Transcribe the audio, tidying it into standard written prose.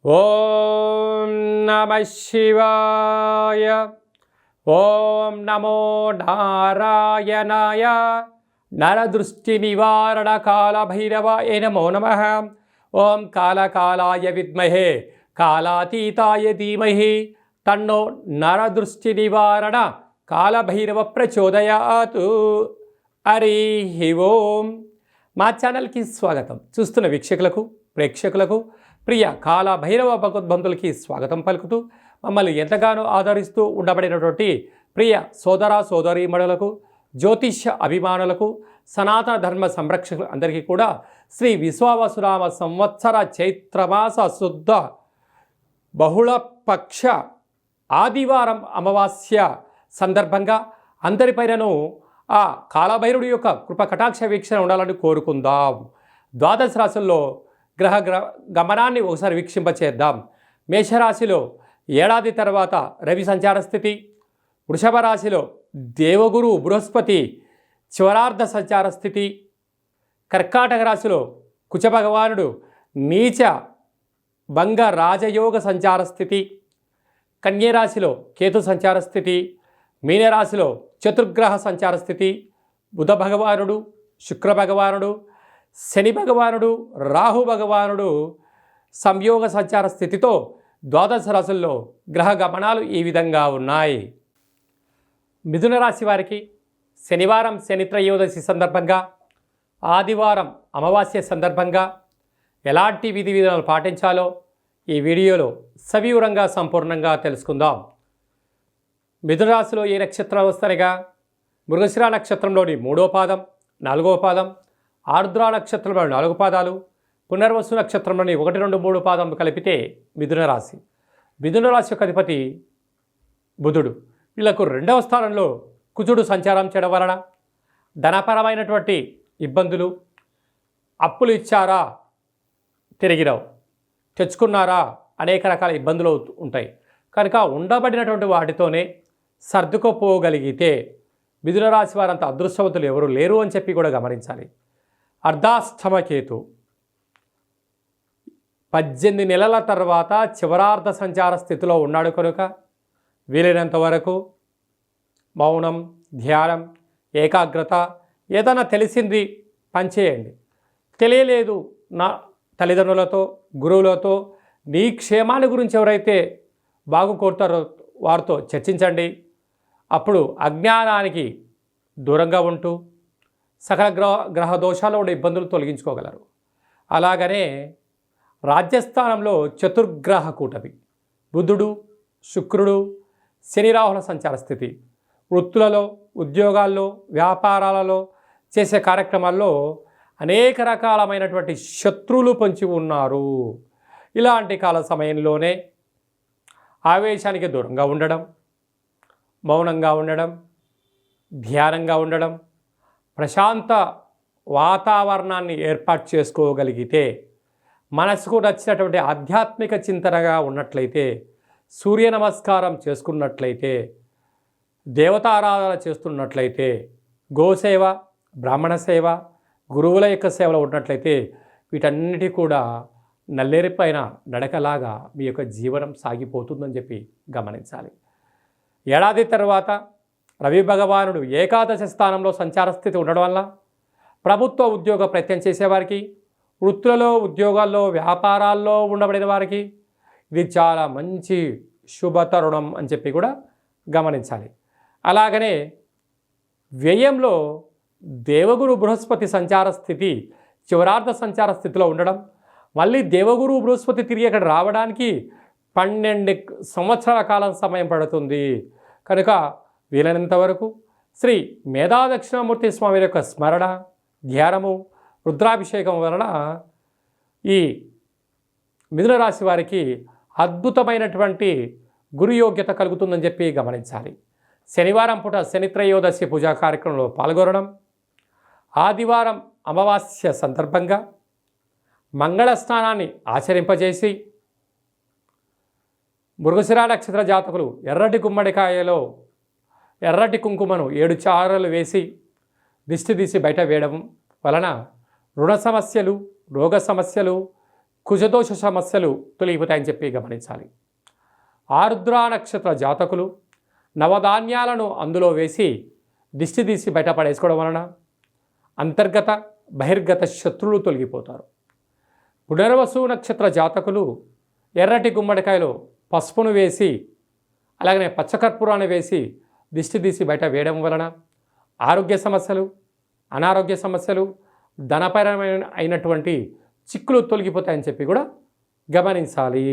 ఓం నమ శివాయ. ఓం నమో నారాయణాయ. నరదృష్టి నివారణ కాళభైరవాయ నమో నమః. ఓం కాళకాలాయ విద్మహే కాళాతీతాయ ధీమహి తన్నో నరదృష్టి నివారణ కాళభైరవ ప్రచోదయాత్. హరి ఓం. మా ఛానల్కి స్వాగతం. చూస్తున్న వీక్షకులకు ప్రేక్షకులకు ప్రియ కాళభైరవ భగవద్బంధులకి స్వాగతం పలుకుతూ మమ్మల్ని ఎంతగానో ఆదరిస్తూ ఉండబడినటువంటి ప్రియ సోదర సోదరీమణులకు జ్యోతిష్య అభిమానులకు సనాతన ధర్మ సంరక్షకులు అందరికీ కూడా శ్రీ విశ్వావసునామ సంవత్సర చైత్రమాస శుద్ధ బహుళపక్ష ఆదివారం అమావాస్య సందర్భంగా అందరిపైనను ఆ కాళభైరుడి యొక్క కృప కటాక్ష వీక్షణ ఉండాలని కోరుకుందాం. ద్వాదశ రాశుల్లో గ్రహ గమనాన్ని ఒకసారి వీక్షింపచేద్దాం. మేషరాశిలో ఏడాది తర్వాత రవి సంచార స్థితి, వృషభ రాశిలో దేవగురు బృహస్పతి చివరార్ధ సంచార స్థితి, కర్కాటక రాశిలో కుచ భగవానుడు నీచ భంగ రాజయోగ సంచార స్థితి, కన్యరాశిలో కేతు సంచార స్థితి, మీనరాశిలో చతుర్గ్రహ సంచార స్థితి, బుధ భగవానుడు శుక్ర భగవానుడు శని భగవానుడు రాహు భగవానుడు సంయోగ సంచార స్థితితో ద్వాదశ రాశుల్లో గ్రహ గమనాలు ఈ విధంగా ఉన్నాయి. మిథున రాశి వారికి శనివారం శని త్రయోదశి సందర్భంగా, ఆదివారం అమావాస్య సందర్భంగా ఎలాంటి విధి విధానాలు పాటించాలో ఈ వీడియోలో సవివరంగా సంపూర్ణంగా తెలుసుకుందాం. మిథున రాశిలో ఏ నక్షత్రాలు వస్తాయిగా మృగశిర నక్షత్రంలోని 3వ పాదం 4వ పాదం, ఆర్ద్ర నక్షత్రంలోని 4 పాదాలు, పునర్వసు నక్షత్రంలోని 1, 2, 3 పాదం కలిపితే మిథున రాశి. మిథున రాశి యొక్క అధిపతి బుధుడు. వీళ్లకు 2వ స్థానంలో కుజుడు సంచారం చేయడం వలన ధనపరమైనటువంటి ఇబ్బందులు, అప్పులు ఇచ్చారా తిరిగిరావు, తెచ్చుకున్నారా అనేక రకాల ఇబ్బందులు ఉంటాయి. కనుక ఉండబడినటువంటి వాటితోనే సర్దుకుపోగలిగితే మిథున రాశి వారంత అదృష్టవంతులు ఎవరు లేరు అని చెప్పి కూడా గమనించాలి. అర్ధాష్టమకేతు 18 నెలల తర్వాత చివరార్ధ సంచార స్థితిలో ఉన్నాడు కనుక వీలైనంత వరకు మౌనం, ధ్యానం, ఏకాగ్రత, ఏదైనా తెలిసింది పనిచేయండి. తెలియలేదు నా తల్లిదండ్రులతో గురువులతో నీ క్షేమాన్ని గురించి ఎవరైతే బాగు కోరుతారో వారితో చర్చించండి. అప్పుడు అజ్ఞానానికి దూరంగా ఉంటూ సకల గ్రహ దోషాల్లో ఉండే ఇబ్బందులు తొలగించుకోగలరు. అలాగనే రాజ్యస్థానంలో చతుర్గ్రహ కూటమి బుధుడు శుక్రుడు శని రాహుల సంచార స్థితి వృత్తులలో, ఉద్యోగాల్లో, వ్యాపారాలలో చేసే కార్యక్రమాల్లో అనేక రకాలమైనటువంటి శత్రువులు పొంచి ఉన్నారు. ఇలాంటి కాల సమయంలోనే ఆవేశానికి దూరంగా ఉండడం, మౌనంగా ఉండడం, ధ్యానంగా ఉండడం, ప్రశాంత వాతావరణాన్ని ఏర్పాటు చేసుకోగలిగితే, మనసుకు నచ్చినటువంటి ఆధ్యాత్మిక చింతనగా ఉన్నట్లయితే, సూర్య నమస్కారం చేసుకున్నట్లయితే, దేవతారాధన చేస్తున్నట్లయితే, గోసేవ, బ్రాహ్మణ సేవ, గురువుల యొక్క సేవలో ఉన్నట్లయితే వీటన్నిటి కూడా నల్లేరిపైన నడకలాగా మీ యొక్క జీవనం సాగిపోతుందని చెప్పి గమనించాలి. ఏడాది తర్వాత రవి భగవానుడు ఏకాదశ స్థానంలో సంచార స్థితి ఉండడం వల్ల ప్రభుత్వ ఉద్యోగ ప్రయత్నం చేసేవారికి, వృత్తులలో, ఉద్యోగాల్లో, వ్యాపారాల్లో ఉండబడిన వారికి ఇది చాలా మంచి శుభతరుణం అని చెప్పి కూడా గమనించాలి. అలాగనే వ్యయంలో దేవగురు బృహస్పతి సంచార స్థితి చివరార్ధ సంచార స్థితిలో ఉండడం, మళ్ళీ దేవగురు బృహస్పతి తిరిగి అక్కడ రావడానికి 12 సంవత్సరాల కాలం సమయం పడుతుంది. కనుక వీలైనంత వరకు శ్రీ మేధా దక్షిణామూర్తి స్వామి యొక్క స్మరణ, ధ్యానము, రుద్రాభిషేకం వలన ఈ మిథున రాశి వారికి అద్భుతమైనటువంటి గురు యోగ్యత కలుగుతుందని చెప్పి గమనించాలి. శనివారం పూట శని త్రయోదశి పూజా కార్యక్రమంలో పాల్గొనడం, ఆదివారం అమావాస్య సందర్భంగా మంగళ స్నానాన్ని ఆచరింపజేసి, మృగశిర నక్షత్ర జాతకులు ఎర్రటి గుమ్మడికాయలో ఎర్రటి కుంకుమను 7 చారలు వేసి దిష్టి తీసి బయట వేయడం వలన రుణ సమస్యలు, రోగ సమస్యలు, కుజదోష సమస్యలు తొలగిపోతాయని చెప్పి గమనించాలి. ఆరుద్ర నక్షత్ర జాతకులు నవధాన్యాలను అందులో వేసి దిష్టి తీసి బయటపడేసుకోవడం వలన అంతర్గత బహిర్గత శత్రువులు తొలగిపోతారు. పునర్వసు నక్షత్ర జాతకులు ఎర్రటి గుమ్మడికాయలో పసుపును వేసి అలాగనే పచ్చకర్పూరాన్ని వేసి దిష్టి తీసి బయట వేయడం వలన ఆరోగ్య సమస్యలు, అనారోగ్య సమస్యలు, ధనపరమైన అయినటువంటి చిక్కులు తొలగిపోతాయని చెప్పి కూడా గమనించాలి.